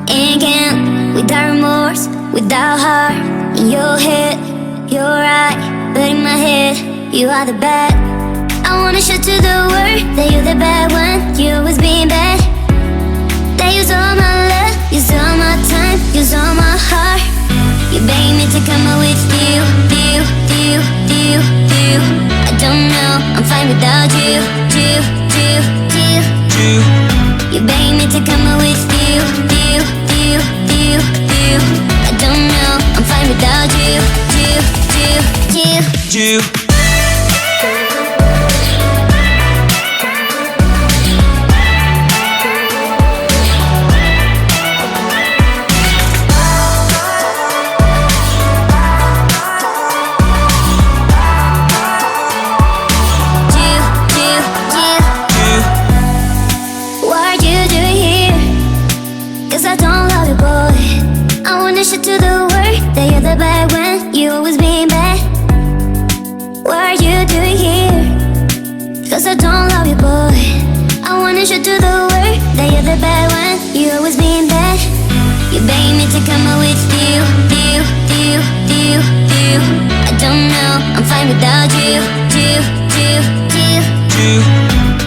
and can't. Without remorse, without heart. In your head, you're right, but in my head, you are the bad. I wanna show to the world that you're the bad one. You always being bad. That use all my love, use all my time, use all my heart. You beg me to come out with you. I don't know, I'm fine without you. You beg me to come out with you. I don't know, I'm fine without you. To the world that you're the bad one. You always being bad. What are you doing here? Cause I don't love you, boy. I wanna show to the world that you're the bad one. You always being bad. You beg me to come out with you. I don't know, I'm fine without you.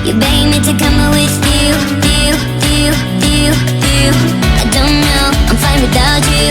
You beg me to come out with you. I don't know, I'm fine without you.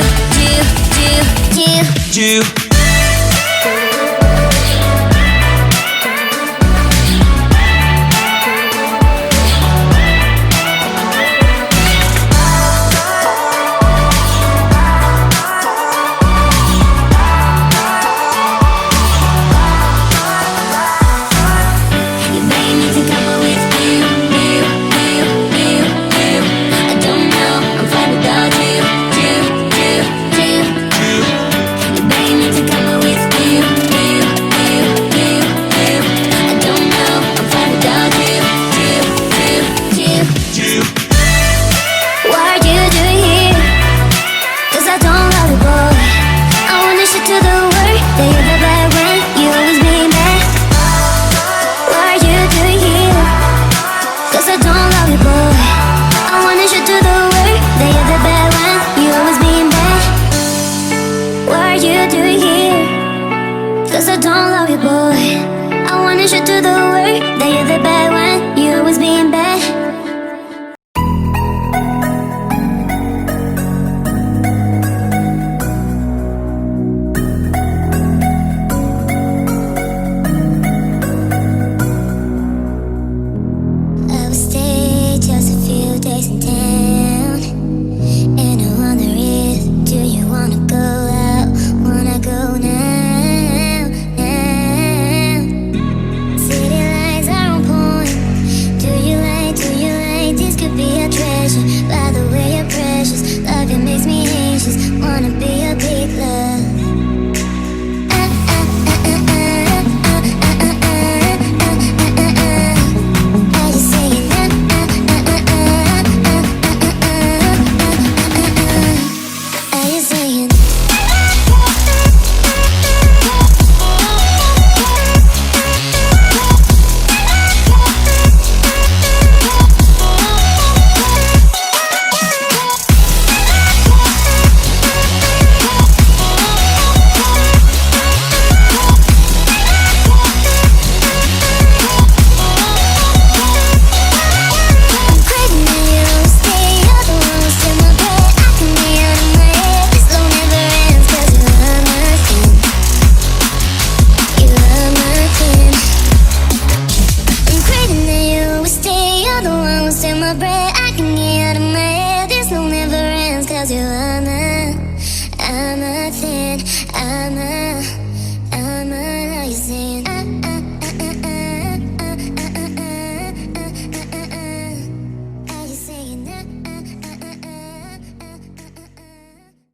Cause I don't love you, boy. I wanna show to the world that you're the bad one. You always being bad. I will stay just a few days in town, and I wonder if, do you wanna go out? Wanna go now? By the way you're precious, love you makes me anxious. Wanna be